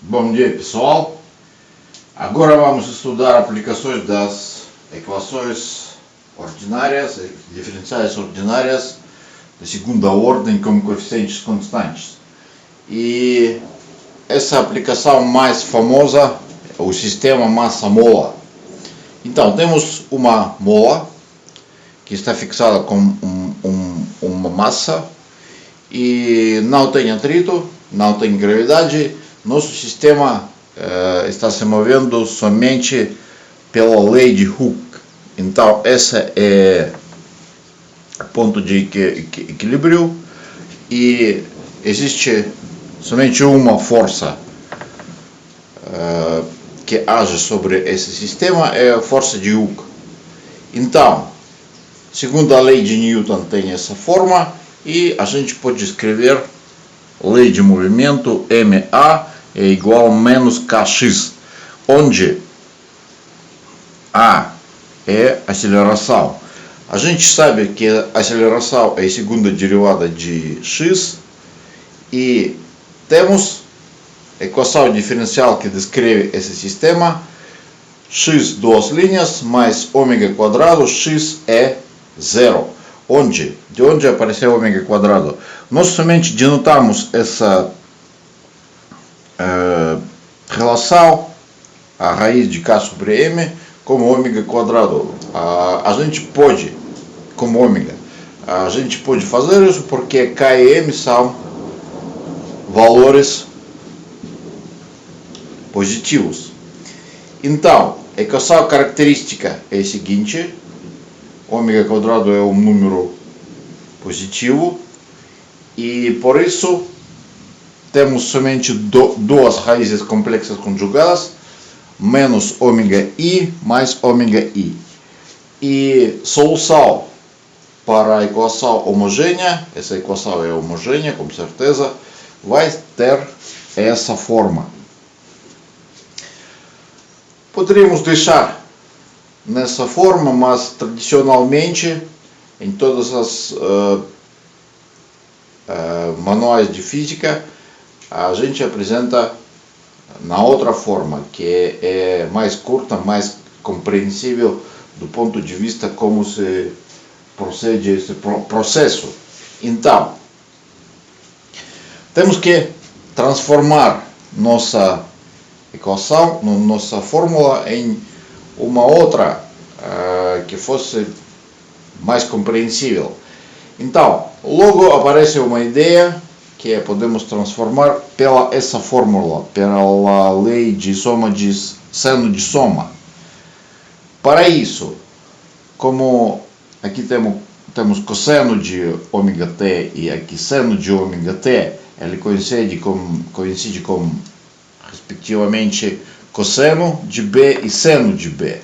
Bom dia, pessoal. Agora vamos estudar aplicações das equações ordinárias, diferenciais ordinárias de segunda ordem com coeficientes constantes. E essa aplicação mais famosa é o sistema massa-mola. Então, temos uma mola que está fixada com uma massa e não tem atrito, não tem gravidade. Nosso sistema está se movendo somente pela lei de Hooke. Então, esse é o ponto de equilíbrio e existe somente uma força que age sobre esse sistema, é a força de Hooke. Então, segundo a lei de Newton, tem essa forma e a gente pode escrever lei de movimento MA é igual a menos Kx, onde A é aceleração. A gente sabe que a aceleração é a segunda derivada de x e temos a equação diferencial que descreve esse sistema, x duas linhas mais ômega quadrado, x é zero. De onde apareceu ômega quadrado? Nós somente denotamos essa relação, a raiz de k sobre m, como ômega quadrado. A gente pode, como ômega, a gente pode fazer isso porque k e m são valores positivos. Então, a equação característica é a seguinte: ômega quadrado é um número positivo e por isso temos somente duas raízes complexas conjugadas, menos ômega i mais ômega i. E solução para a equação homogênea, essa equação é homogênea com certeza, vai ter essa forma. Poderíamos deixar nessa forma, mas tradicionalmente em todas as manuais de física a gente apresenta na outra forma, que é mais curta, mais compreensível do ponto de vista como se procede esse processo. Então, temos que transformar nossa equação, nossa fórmula em uma outra que fosse mais compreensível. Então, logo aparece uma ideia que podemos transformar pela essa fórmula, pela lei de soma de seno de soma. Para isso, como aqui temos cosseno de ômega t e aqui seno de ômega t, ele coincide com respectivamente cosseno de b e seno de b.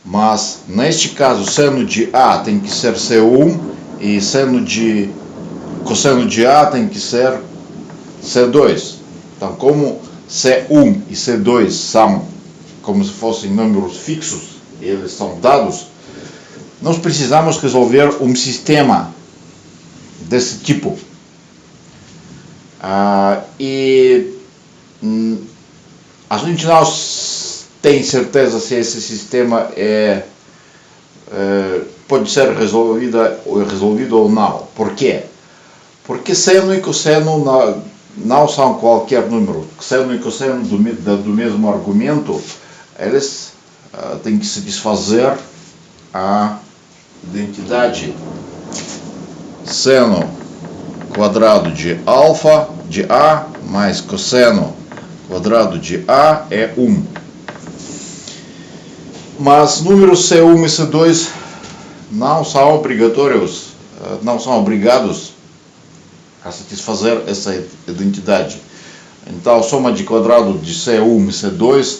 Mas neste caso, seno de A tem que ser C1 e cosseno de A tem que ser C2. Então, como C1 e C2 são como se fossem números fixos, e eles são dados, nós precisamos resolver um sistema desse tipo. E a gente não tem certeza se esse sistema pode ser resolvido ou não. Por quê? Porque seno e cosseno não são qualquer número. Seno e cosseno do mesmo argumento, eles têm que satisfazer a identidade seno quadrado de alfa de A mais cosseno quadrado de A é 1. Mas números C1 e C2 não são obrigatórios, não são obrigados a satisfazer essa identidade. Então, a soma de quadrado de C1 e C2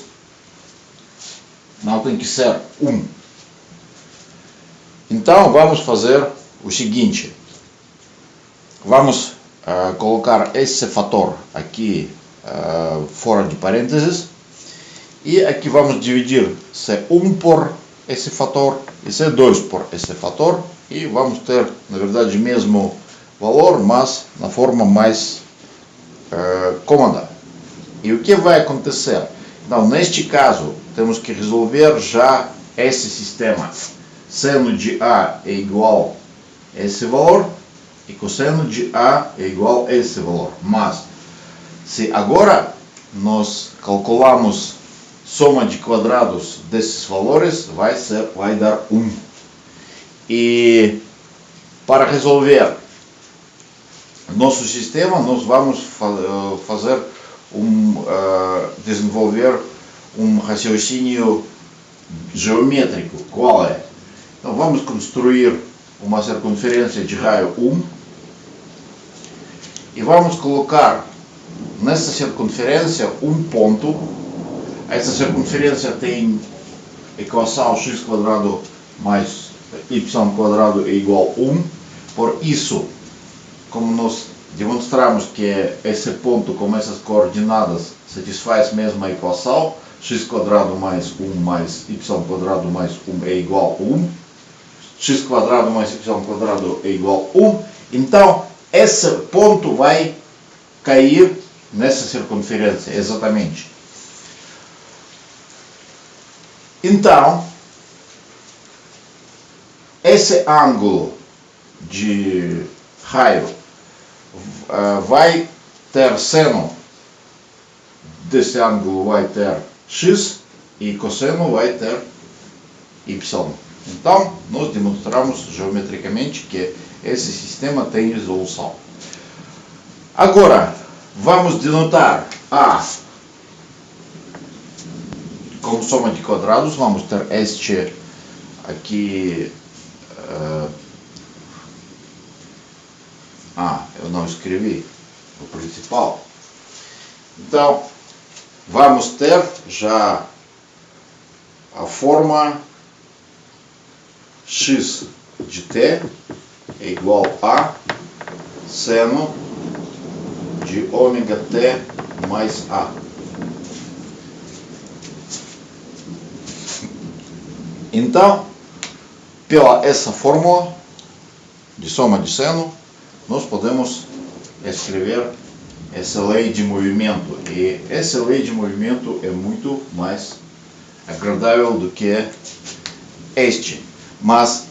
não tem que ser 1. Então, vamos fazer o seguinte. Vamos colocar esse fator aqui fora de parênteses. E aqui vamos dividir C1 por esse fator e C2 por esse fator. E vamos ter, na verdade, o mesmo valor, mas na forma mais cômoda. E o que vai acontecer? Então, neste caso, temos que resolver já esse sistema. Seno de A é igual a esse valor e cosseno de A é igual a esse valor. Mas, se agora nós calculamos soma de quadrados desses valores, vai dar 1. E para resolver nosso sistema, nós vamos desenvolver um raciocínio geométrico. Qual é? Então vamos construir uma circunferência de raio 1 e vamos colocar nessa circunferência um ponto. Essa circunferência tem equação x² mais y² é igual a 1. Por isso, como nós demonstramos que esse ponto com essas coordenadas satisfaz a mesma equação, x² mais 1 mais y² mais 1 é igual a 1, x² mais y² é igual a 1, então esse ponto vai cair nessa circunferência, exatamente. Então, esse ângulo de raio vai ter seno desse ângulo, vai ter x, e cosseno vai ter y. Então, nós demonstramos geometricamente que esse sistema tem resolução. Agora, vamos denotar A como soma de quadrados. Vamos ter este aqui. Eu não escrevi o principal. Então, vamos ter já a forma x de t é igual a seno de ômega t mais a. Então, pela essa fórmula de soma de seno, nós podemos escrever essa lei de movimento. E essa lei de movimento é muito mais agradável do que este. Mas,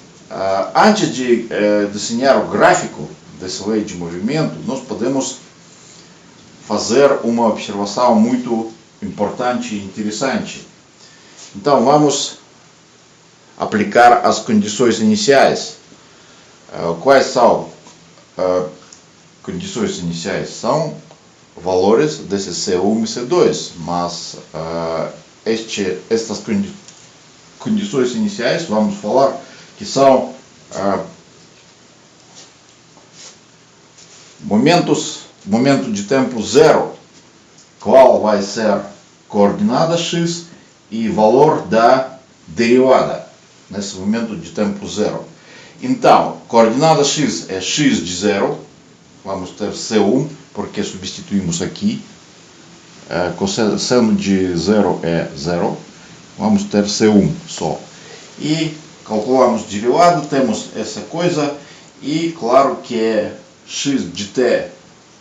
antes de desenhar o gráfico dessa lei de movimento, nós podemos fazer uma observação muito importante e interessante. Então, vamos aplicar as condições iniciais. Quais são condições iniciais? São valores desse C1 e C2, mas estas condições iniciais, vamos falar que são momento de tempo zero, qual vai ser coordenada x e valor da derivada nesse momento de tempo zero. Então, coordenada x é x de zero, vamos ter C1, porque substituímos aqui, cosseno de zero é zero, vamos ter C1 só. E calculamos derivado, temos essa coisa, e claro que é x de t,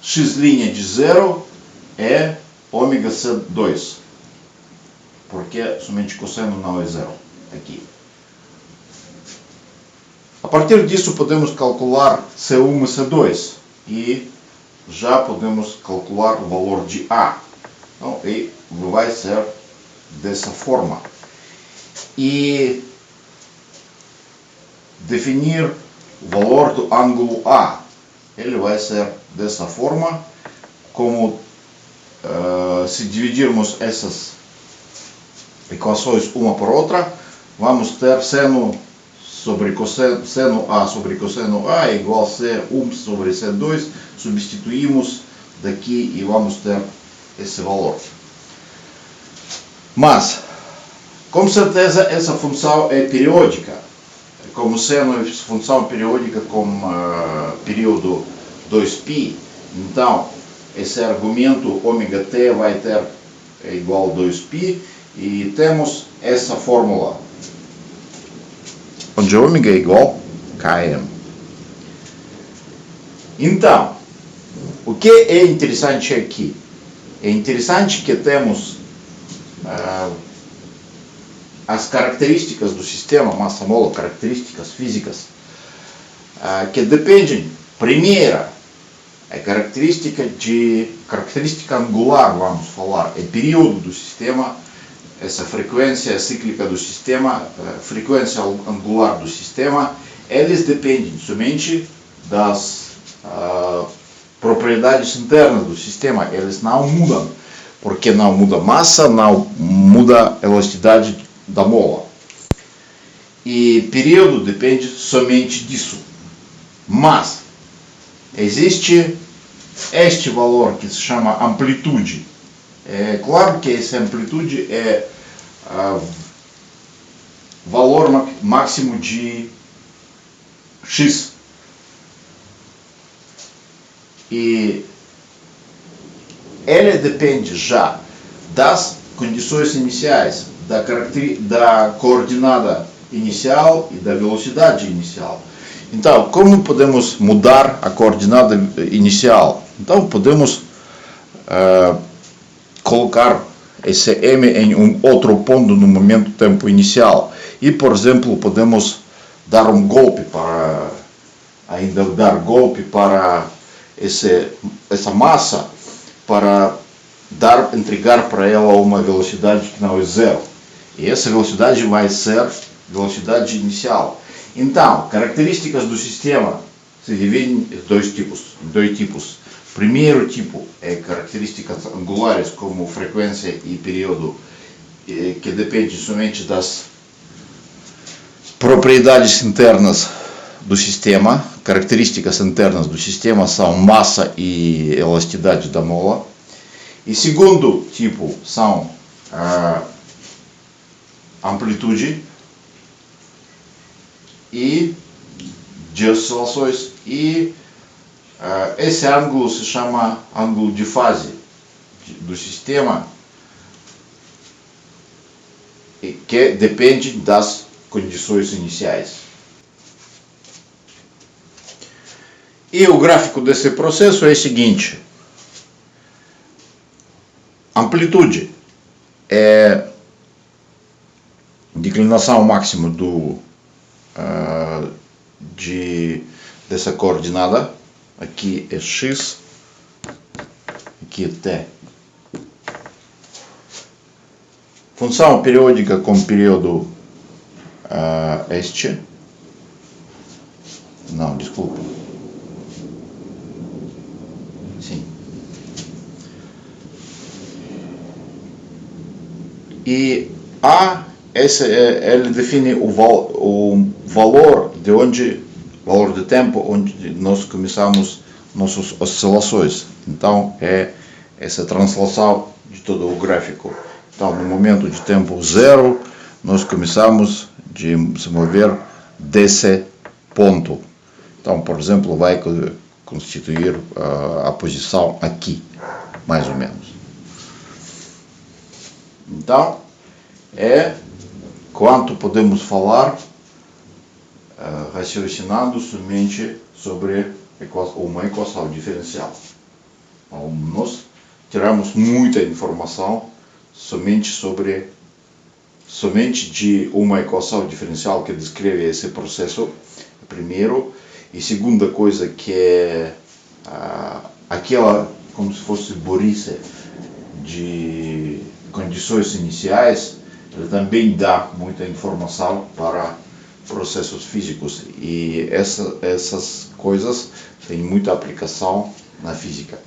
x' de zero é ômega C2, porque somente cosseno não é zero aqui. A partir disso podemos calcular C1 e C2 e já podemos calcular o valor de A. Então, e vai ser dessa forma. E definir o valor do ângulo A. Ele vai ser dessa forma, como se dividirmos essas equações uma por outra, vamos ter seno A sobre cosseno A é igual a C1 sobre C2, substituímos daqui e vamos ter esse valor. Mas, com certeza, essa função é periódica. Como seno é função periódica com período 2π, então esse argumento ômega t vai ter é igual a 2π e temos essa fórmula, onde ômega é igual a km. Então, o que é interessante aqui? É interessante que temos as características do sistema massa-mola, características físicas, que dependem, primeira, é característica angular, vamos falar, é período do sistema, essa frequência cíclica do sistema, frequência angular do sistema, eles dependem somente das propriedades internas do sistema, eles não mudam, porque não muda massa, não muda elasticidade da mola. E período depende somente disso. Mas existe este valor que se chama amplitude. É claro que essa amplitude é valor máximo de x. E ele depende já das condições iniciais, da coordenada inicial e da velocidade inicial. Então, como podemos mudar a coordenada inicial? Então, podemos colocar esse m em um outro ponto no momento tempo inicial. E, por exemplo, podemos dar um golpe para essa massa, para entregar para ela uma velocidade que não é zero. E essa velocidade vai ser velocidade inicial. Então, características do sistema se dividem em dois tipos. Primeiro tipo é características angulares, como frequência e período, que dependem somente das propriedades internas do sistema. Características internas do sistema são massa e elasticidade da mola. E segundo tipo são amplitude e de oscilações, e esse ângulo se chama ângulo de fase do sistema, que depende das condições iniciais. E o gráfico desse processo é o seguinte: amplitude é declinação máxima dessa coordenada. Aqui é x, aqui é t. Função periódica com período este. Não, desculpa. Sim. E ele define o valor de tempo onde nós começamos nossas oscilações. Então é essa translação de todo o gráfico. Então, no momento de tempo zero, nós começamos de se mover desse ponto. Então, por exemplo, vai constituir a posição aqui, mais ou menos. Então, é quanto podemos falar raciocinando somente sobre uma equação diferencial. Então, nós tiramos muita informação somente de uma equação diferencial que descreve esse processo, primeiro. E segunda coisa, que é aquela, como se fosse borice de condições iniciais, ele também dá muita informação para processos físicos, e essas coisas têm muita aplicação na física.